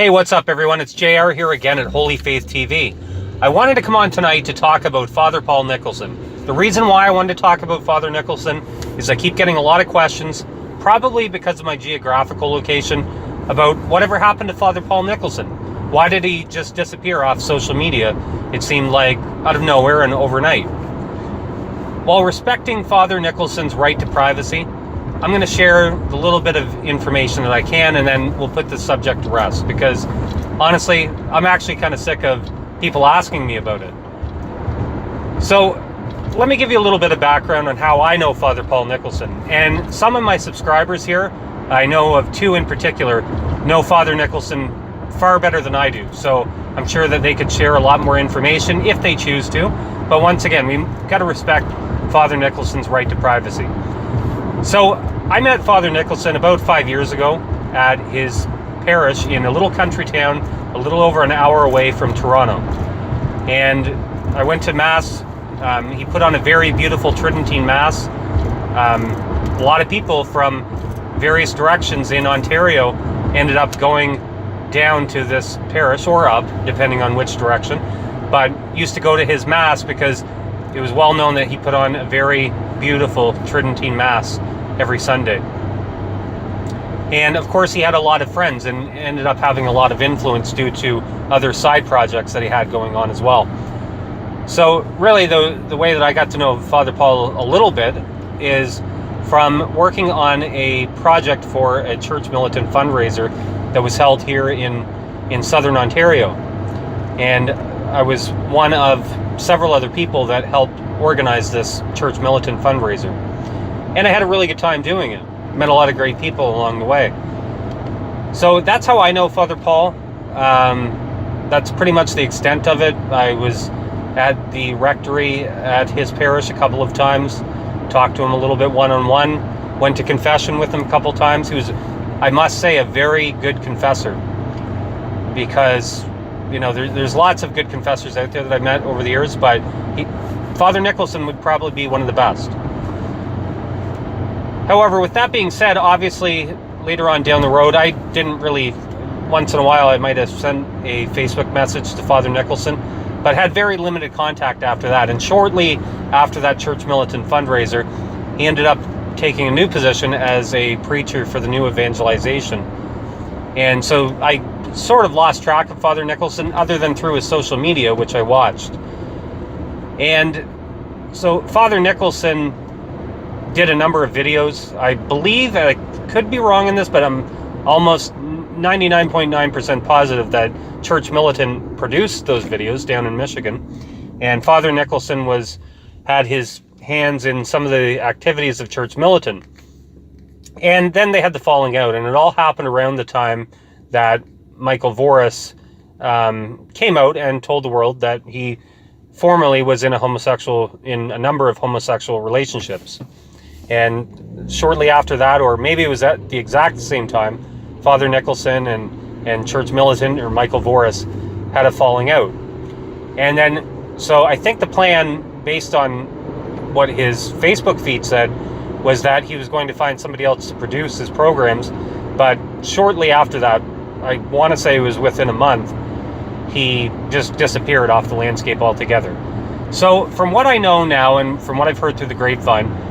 Hey, what's up everyone? It's JR here again at Holy Faith TV. I wanted to come on tonight to talk about Father Paul Nicholson. The reason why I wanted to talk about Father Nicholson is I keep getting a lot of questions, probably because of my geographical location, about whatever happened to Father Paul Nicholson. Why did he just disappear off social media? It seemed like out of nowhere and overnight. While respecting Father Nicholson's right to privacy, I'm going to share the little bit of information that I can, and then we'll put the subject to rest, because honestly, I'm actually kind of sick of people asking me about it. So let me give you a little bit of background on how I know Father Paul Nicholson. And some of my subscribers here, I know of two in particular, know Father Nicholson far better than I do. So I'm sure that they could share a lot more information if they choose to. But once again, we've got to respect Father Nicholson's right to privacy. So I met Father Nicholson about 5 years ago at his parish in a little country town a little over an hour away from Toronto. And I went to Mass. He put on a very beautiful Tridentine Mass. A lot of people from various directions in Ontario ended up going down to this parish, or up, depending on which direction, but used to go to his Mass because it was well known that he put on a very beautiful Tridentine Mass every Sunday. And of course he had a lot of friends and ended up having a lot of influence due to other side projects that he had going on as well. So really the way that I got to know Father Paul a little bit is from working on a project for a church militant fundraiser that was held here in Southern Ontario. And I was one of several other people that helped organize this church militant fundraiser. And I had a really good time doing it. Met a lot of great people along the way. So that's how I know Father Paul. That's pretty much the extent of it. I was at the rectory at his parish a couple of times, talked to him a little bit one-on-one, went to confession with him a couple times. He was, I must say, a very good confessor, because you know there's lots of good confessors out there that I've met over the years, but Father Nicholson would probably be one of the best. However, with that being said, obviously later on down the road, I didn't really, once in a while I might have sent a Facebook message to Father Nicholson, but had very limited contact after that. And shortly after that church militant fundraiser, he ended up taking a new position as a preacher for the new evangelization. And so I sort of lost track of Father Nicholson, other than through his social media, which I watched. And so Father Nicholson did a number of videos. I believe, I could be wrong in this, but I'm almost 99.9% positive that Church Militant produced those videos down in Michigan. And Father Nicholson had his hands in some of the activities of Church Militant. And then they had the falling out, and it all happened around the time that Michael Voris came out and told the world that he formerly was in a number of homosexual relationships. And shortly after that, or maybe it was at the exact same time, Father Nicholson and Church Militant, or Michael Voris, had a falling out. And then, so I think the plan, based on what his Facebook feed said, was that he was going to find somebody else to produce his programs. But shortly after that, I want to say it was within a month, he just disappeared off the landscape altogether. So from what I know now, and from what I've heard through the grapevine,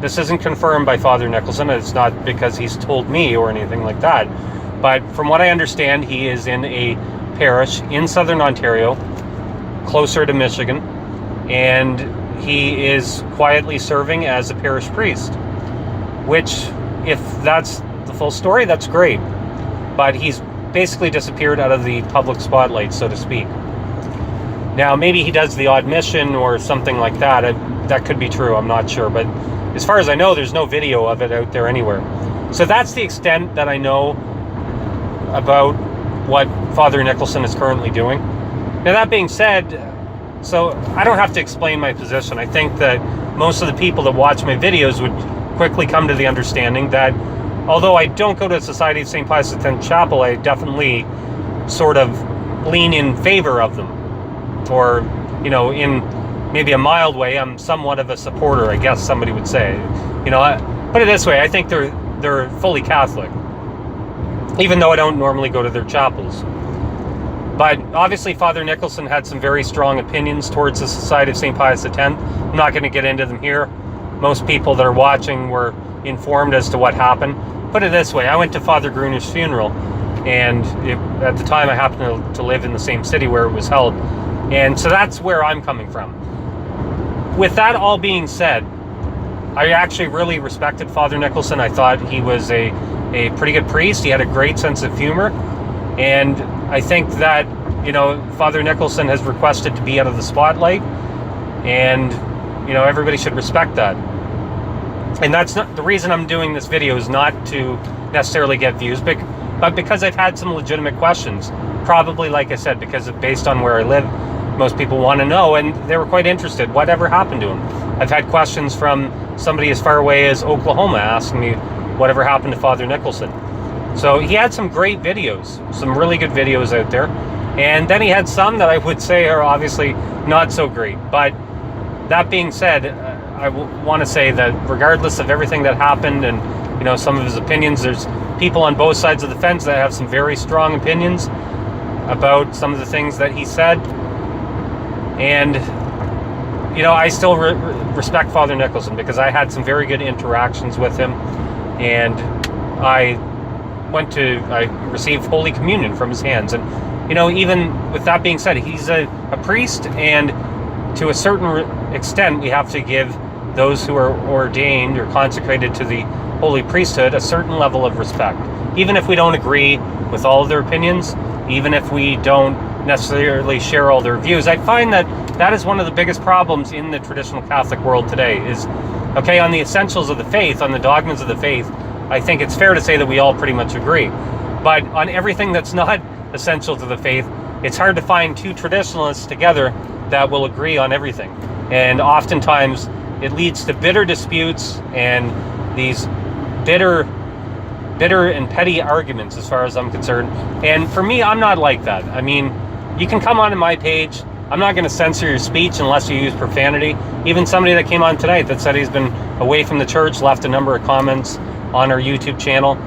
this isn't confirmed by Father Nicholson. It's not because he's told me or anything like that. But from what I understand, he is in a parish in Southern Ontario, closer to Michigan, and he is quietly serving as a parish priest, which, if that's the full story, that's great. But he's basically disappeared out of the public spotlight, so to speak. Now, maybe he does the odd mission or something like that. That could be true, I'm not sure. But as far as I know, there's no video of it out there anywhere. So that's the extent that I know about what Father Nicholson is currently doing. Now, that being said, so I don't have to explain my position. I think that most of the people that watch my videos would quickly come to the understanding that although I don't go to Society of St. Pius X Chapel, I definitely sort of lean in favor of them. Or, you know, in maybe a mild way, I'm somewhat of a supporter, I guess somebody would say. You know, put it this way, I think they're fully Catholic. even though I don't normally go to their chapels. But obviously Father Nicholson had some very strong opinions towards the Society of St. Pius X. I'm not going to get into them here. Most people that are watching were informed as to what happened. Put it this way, I went to Father Gruner's funeral, and at the time I happened to live in the same city where it was held. And so that's where I'm coming from. With that all being said, I actually really respected Father Nicholson. I thought he was a pretty good priest. He had a great sense of humor. And I think that, Father Nicholson has requested to be out of the spotlight. And, everybody should respect that. And that's not the reason I'm doing this video, is not to necessarily get views, but because I've had some legitimate questions. Probably, like I said, because based on where I live, most people want to know, and they were quite interested. Whatever happened to him? I've had questions from somebody as far away as Oklahoma asking me whatever happened to Father Nicholson. So he had some great videos, some really good videos out there. And then he had some that I would say are obviously not so great. But that being said, I want to say that regardless of everything that happened and, some of his opinions, there's people on both sides of the fence that have some very strong opinions about some of the things that he said. And, I still respect Father Nicholson because I had some very good interactions with him. And I received Holy Communion from his hands. And, even with that being said, he's a priest, and to a certain extent, we have to give those who are ordained or consecrated to the holy priesthood a certain level of respect. Even if we don't agree with all of their opinions, even if we don't necessarily share all their views, I find that is one of the biggest problems in the traditional Catholic world today is, on the essentials of the faith, on the dogmas of the faith, I think it's fair to say that we all pretty much agree. But on everything that's not essential to the faith, it's hard to find two traditionalists together that will agree on everything. And oftentimes it leads to bitter disputes and these bitter and petty arguments as far as I'm concerned. And for me, I'm not like that. I mean, you can come onto my page. I'm not going to censor your speech unless you use profanity. Even somebody that came on tonight that said he's been away from the church left a number of comments on our YouTube channel.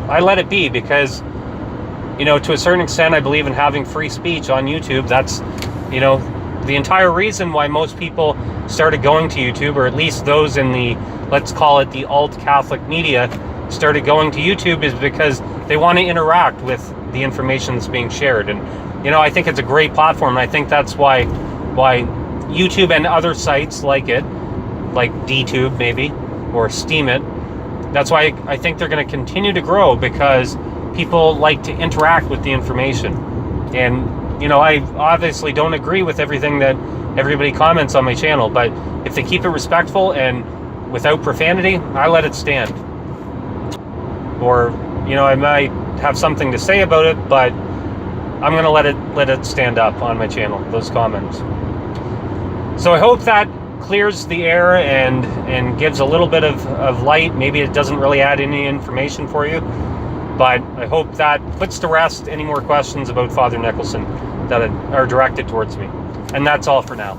I let it be because, to a certain extent, I believe in having free speech on YouTube. That's, the entire reason why most people started going to YouTube, or at least those in the, let's call it the alt-Catholic media, started going to YouTube, is because they want to interact with the information that's being shared. And, I think it's a great platform. And I think that's why YouTube and other sites like it, like DTube maybe, or Steemit, that's why I think they're going to continue to grow, because people like to interact with the information. And, I obviously don't agree with everything that everybody comments on my channel, but if they keep it respectful and without profanity, I let it stand. Or, I might have something to say about it, but I'm going to let it stand up on my channel, those comments. So I hope that clears the air and gives a little bit of light. Maybe it doesn't really add any information for you, but I hope that puts to rest any more questions about Father Nicholson that are directed towards me. And that's all for now.